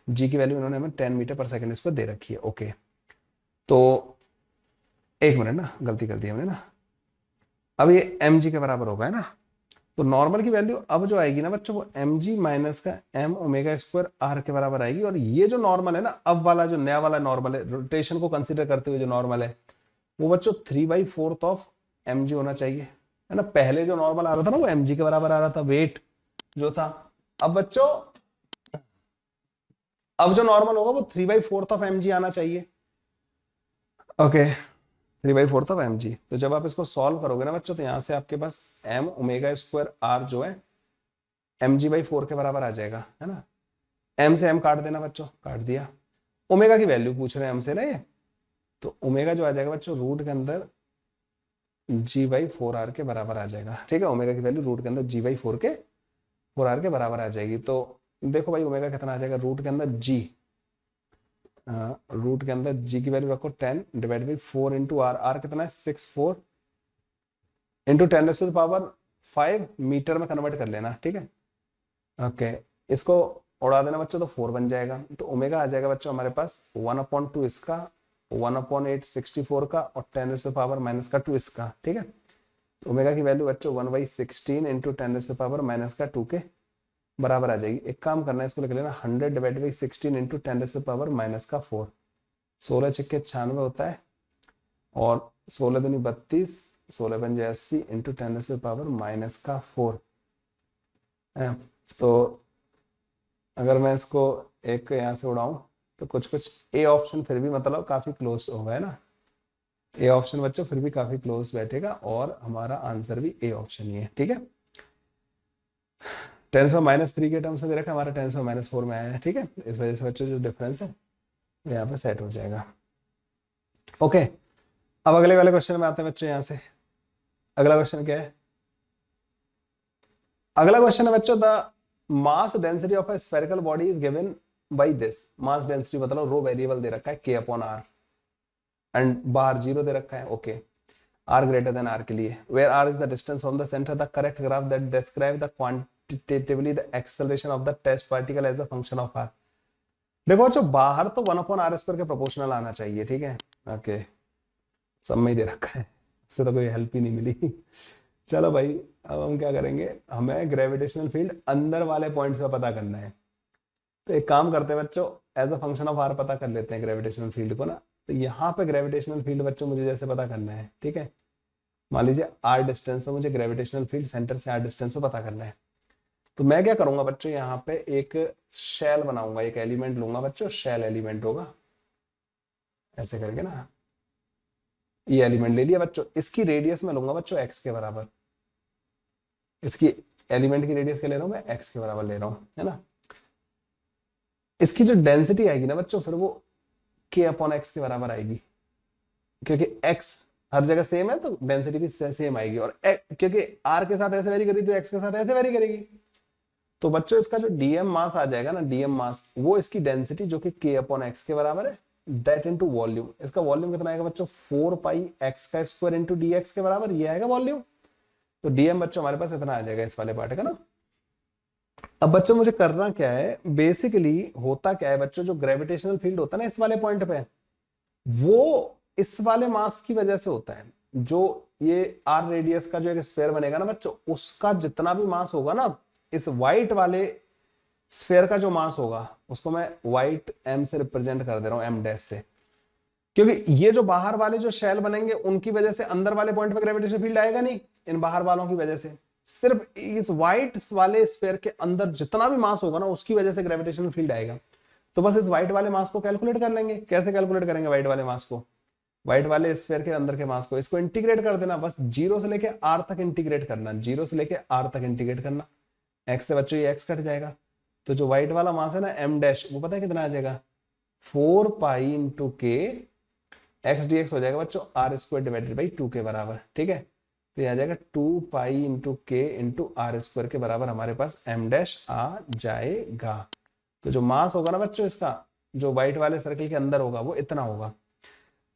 जी की वैल्यू इन्होंने हमें 10 मीटर पर सेकेंड इसको दे रखी है। ओके, तो एक मिनट ना, गलती कर दी हमने ना, अब ये एम जी के बराबर होगा है ना। तो नॉर्मल की वैल्यू अब जो आएगी ना बच्चों, वो एम जी माइनस का एम ओमेगा स्क्वायर आर के बराबर आएगी। और ये जो नॉर्मल है ना, अब वाला जो नया वाला नॉर्मल है, रोटेशन को कंसीडर करते हुए जो नॉर्मल है, वो बच्चों 3/4 ऑफ एम जी होना चाहिए, है ना। पहले जो नॉर्मल आ रहा था ना, वो एम जी के बराबर आ रहा था, वेट जो था। अब बच्चों, अब जो नॉर्मल होगा वो 3/4 ऑफ एम जी आना चाहिए। Okay, 3/4 of M G. तो जब आप इसको सॉल्व करोगे ना बच्चों, तो यहां से आपके पास एम ओमेगा स्क्वायर आर जो है mg/4 के बराबर आ जाएगा, है ना। m से m काट देना बच्चों, काट दिया। ओमेगा की वैल्यू पूछ रहे हैं हमसे ना ये, तो ओमेगा जो आ जाएगा बच्चों रूट के अंदर g/4r के बराबर आ जाएगा। ठीक है, ओमेगा की वैल्यू रूट के अंदर g/4r के बराबर आ जाएगी। तो देखो भाई, ओमेगा कितना आ जाएगा, रूट के अंदर g, रूट के अंदर g की वैल्यू रखो 10 divide by 4 into R. R कितना है 6 4 इंटू 10⁵ मीटर में कन्वर्ट कर लेना। ठीक है, ओके, इसको उड़ा देना बच्चों, तो 4 बन जाएगा। तो ओमेगा आ जाएगा बच्चों हमारे पास 1/2 इसका, 1/8 64 का, और 10⁻² इसका। ठीक है, तो ओमेगा की वैल्यू बच्चों 1/16 इंटू 10⁻² के बराबर आ जाएगी। एक काम करना है, इसको लिख लेना 100 डिवाइड बाई 16 इंटू 10⁻⁴। 16 छक्के 96 होता है, और 16 दूनी 32, 16 पंजे 80 इंटू 10⁻⁴। तो अगर मैं इसको एक यहाँ से उड़ाऊं, तो कुछ कुछ ए ऑप्शन फिर भी मतलब काफी क्लोज होगा, है ना। ए ऑप्शन बच्चों फिर भी काफी क्लोज बैठेगा, और हमारा आंसर भी ए ऑप्शन ही है। ठीक है, 10⁻³ के टर्म्स में दे रखा है, हमारा 10⁻⁴ में आया है। ठीक है, इस वजह से बच्चों जो डिफरेंस है वो यहाँ पे सेट हो जाएगा। ओके, अब अगले वाले क्वेश्चन में आते हैं बच्चों। यहाँ से अगला क्वेश्चन क्या है, अगला क्वेश्चन है बच्चों, the mass density of a spherical body is given by this. Mass density मतलब रो वेरिएबल दे रखा है k/r, एंड बाहर 0 दे रखा है। Okay, r greater than r के लिए, where r is the distance from the centre, the correct graph that describe the quantitatively the acceleration of the test particle as a function of r। देखो बच्चों, बाहर तो 1/r² के proportional आना चाहिए। ठीक है, ओके, सब में ही दे रखा है, इससे तो कोई हेल्प ही नहीं मिली। चलो भाई, अब हम क्या करेंगे, हमें ग्रेविटेशनल फील्ड अंदर वाले पॉइंट्स पे पता करना है। तो एक काम करते हैं बच्चों, as a function of R पता कर लेते हैं ग्रेविटेशनल फील्ड को ना। तो यहाँ पे ग्रेविटेशनल फील्ड बच्चों मुझे जैसे पता करना है, ठीक है, मान लीजिए आर डिस्टेंस पे मुझे ग्रेविटेशनल फील्ड सेंटर से आर डिस्टेंस पे पता करना है। तो मैं क्या करूंगा बच्चों, यहाँ पे एक शेल बनाऊंगा, एक एलिमेंट लूंगा बच्चों, शेल एलिमेंट होगा ऐसे करके ना। ये एलिमेंट ले लिया बच्चों, इसकी रेडियस में लूंगा बच्चों एक्स के बराबर। इसकी एलिमेंट की रेडियस क्या ले रहा हूं मैं, एक्स के बराबर ले रहा हूं, है ना। इसकी जो डेंसिटी आएगी ना बच्चों, फिर वो k/x के बराबर आएगी, क्योंकि x हर जगह सेम है, तो डेंसिटी भी सेम आएगी। और क्योंकि r के साथ ऐसे वेरी करेगी, तो x के साथ ऐसे वेरी करेगी। तो बच्चों इसका जो dm मास आ जाएगा ना, dm मास, वो इसकी डेंसिटी जो कि k/x के बराबर है, दैट इनटू वॉल्यूम। इसका वॉल्यूम कितना आएगा बच्चों, 4πx² इंटू dx के बराबर, ये आएगा वॉल्यूम। तो dm बच्चों हमारे पास इतना आ जाएगा इस वाले पार्ट का ना। अब बच्चों मुझे करना क्या है, बेसिकली होता क्या है बच्चों, जो ग्रेविटेशनल फील्ड होता है ना इस वाले पॉइंट पे, वो इस वाले मास की वजह से होता है। जो ये आर रेडियस का जो एक स्फीयर बनेगा ना बच्चों, उसका जितना भी मास होगा ना, इस व्हाइट वाले स्फीयर का जो मास होगा, उसको मैं व्हाइट m से रिप्रेजेंट कर दे रहा हूं, m' से। क्योंकि ये जो बाहर वाले जो शेल बनेंगे, उनकी वजह से अंदर वाले पॉइंट पे ग्रेविटेशनल फील्ड आएगा नहीं, इन बाहर वालों की वजह से। सिर्फ इस व्हाइट वाले स्फीयर के अंदर जितना भी मास होगा ना, उसकी वजह से ग्रेविटेशनल फील्ड आएगा। तो बस इस व्हाइट वाले मास को कैलकुलेट कर लेंगे। कैसे कैलकुलेट करेंगे व्हाइट वाले मास को, व्हाइट वाले स्फीयर के अंदर के मास को, इसको इंटीग्रेट कर देना, बस 0 से लेके r तक इंटीग्रेट करना, 0 से लेके r तक इंटीग्रेट करना। x से बच्चों ये x कट जाएगा, तो जो व्हाइट वाला मास है ना m', वो पता है कितना आ जाएगा, 4π इंटू के एक्स डी एक्स हो जाएगा बच्चों r² डिवाइडेड बाई 2 के बराबर। ठीक है, तो ये आ जाएगा 2π इंटू के इंटू r² के बराबर हमारे पास m' आ जाएगा। तो जो मास होगा ना बच्चों इसका, जो व्हाइट वाले सर्कल के अंदर होगा, वो इतना होगा।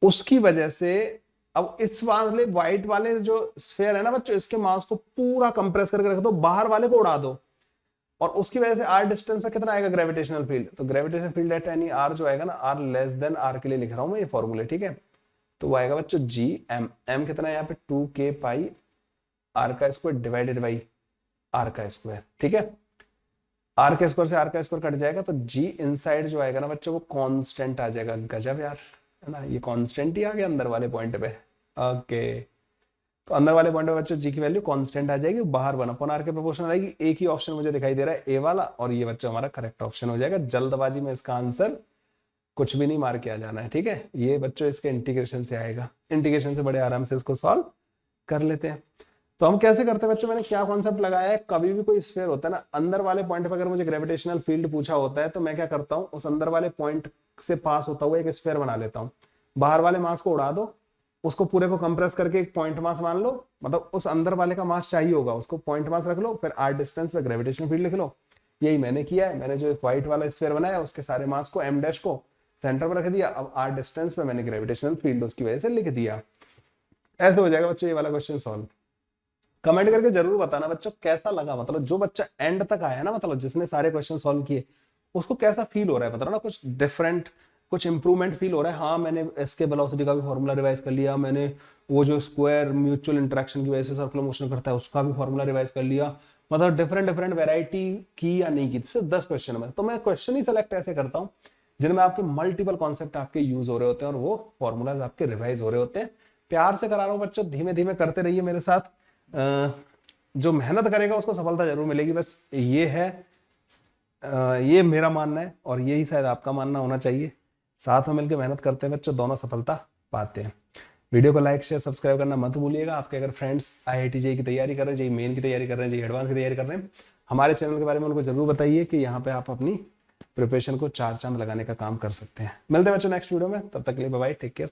उसकी वजह से अब इस वाले व्हाइट वाले जो स्फेयर है ना बच्चों, इसके मास को पूरा कंप्रेस करके रख दो, बाहर वाले को उड़ा दो, और उसकी वजह से आर डिस्टेंस पे कितना आएगा ग्रेविटेशनल फील्ड, तो gravitational field at any R जो आएगा ना, आर लेस देन आर के लिए लिख रहा हूं मैं ये फॉर्मूले, ठीक है। तो वो आएगा बच्चों जी एम, एम कितना है यहाँ पे 2k पाई आर का स्क्वायर डिवाइडेड बाई आर का स्क्वायर, ठीक है। आर के स्क्वायर से आर का स्क्वायर कट जाएगा, तो जी इनसाइड जो आएगा ना बच्चों वो कांस्टेंट आ जाएगा। गजब यार, है ना, ये कांस्टेंट ही आ गया अंदर वाले पॉइंट पे। ओके, तो अंदर वाले पॉइंट पे बच्चों जी की वैल्यू कांस्टेंट आ जाएगी, बाहर 1/r के प्रोपोर्शनल आएगी। एक ही ऑप्शन मुझे दिखाई दे रहा है ए वाला, और ये बच्चों हमारा करेक्ट ऑप्शन हो जाएगा। जल्दबाजी में इसका आंसर कुछ भी नहीं मार के आ जाना है, ठीक है। ये बच्चों इसके इंटीग्रेशन से आएगा, इंटीग्रेशन से बड़े आराम से इसको सॉल्व कर लेते हैं। तो हम कैसे करते हैं बच्चों, मैंने क्या कॉन्सेप्ट लगाया है, कभी भी कोई स्फीयर होता है ना, अंदर वाले पॉइंट पर अगर मुझे ग्रेविटेशनल फील्ड पूछा होता है तो मैं क्या करता हूँ, उस अंदर वाले पॉइंट से पास होता हुआ एक स्फीयर बना लेता हूँ। बाहर वाले मास को उड़ा दो, उसको पूरे को कंप्रेस करके एक पॉइंट मास मान लो, मतलब उस अंदर वाले का मास चाहिए होगा, उसको पॉइंट मास रख लो, फिर आर डिस्टेंस पे ग्रेविटेशनल फील्ड लिख लो। यही मैंने किया है, मैंने जो व्हाइट वाला स्फीयर बनाया उसके सारे मास को एम डैश को सेंटर पर रख दिया, अब आर डिस्टेंस पे मैंने ग्रेविटेशनल फील्ड उसकी वजह से लिख दिया। ऐसे हो जाएगा बच्चों ये वाला क्वेश्चन सॉल्व। कमेंट करके जरूर बताना बच्चों कैसा लगा, मतलब जो बच्चा एंड तक आया ना, मतलब जिसने सारे क्वेश्चन सॉल्व किए, उसको कैसा फील हो रहा है, मतलब ना कुछ डिफरेंट, कुछ इंप्रूवमेंट फील हो रहा है। हाँ, मैंने एस्के वेलोसिटी का भी फॉर्मूला रिवाइज कर लिया, मैंने वो जो स्क्वायर म्यूचुअल इंटरेक्शन की वजह से सर्कुलर मोशन करता है उसका भी फॉर्मूला रिवाइज कर लिया, मतलब डिफरेंट डिफरेंट वेराइटी की या नहीं की, सिर्फ 10 क्वेश्चन में। तो मैं क्वेश्चन ही सेलेक्ट ऐसे करता हूँ जिनमें आपके मल्टीपल कॉन्सेप्ट आपके यूज हो रहे होते हैं और वो फॉर्मूलाज आपके रिवाइज हो रहे होते हैं। प्यार से करा रहा हूँ बच्चों, धीमे धीमे करते रहिए मेरे साथ। जो मेहनत करेगा उसको सफलता जरूर मिलेगी, बस ये है, ये मेरा मानना है और यही शायद आपका मानना होना चाहिए। साथ में मिलकर मेहनत करते हैं बच्चों, दोनों सफलता पाते हैं। वीडियो को लाइक शेयर सब्सक्राइब करना मत भूलिएगा। आपके अगर फ्रेंड्स IIT जेईई की तैयारी कर रहे हैं, जेईई मेन की तैयारी कर रहे हैं, जेईई एडवांस की तैयारी कर रहे हैं, हमारे चैनल के बारे में उनको जरूर बताइए कि यहाँ पे आप अपनी प्रिपरेशन को 4 चांद लगाने का काम कर सकते हैं। मिलते हैं बच्चों नेक्स्ट वीडियो में, तब तक के लिए बाय बाय, टेक केयर।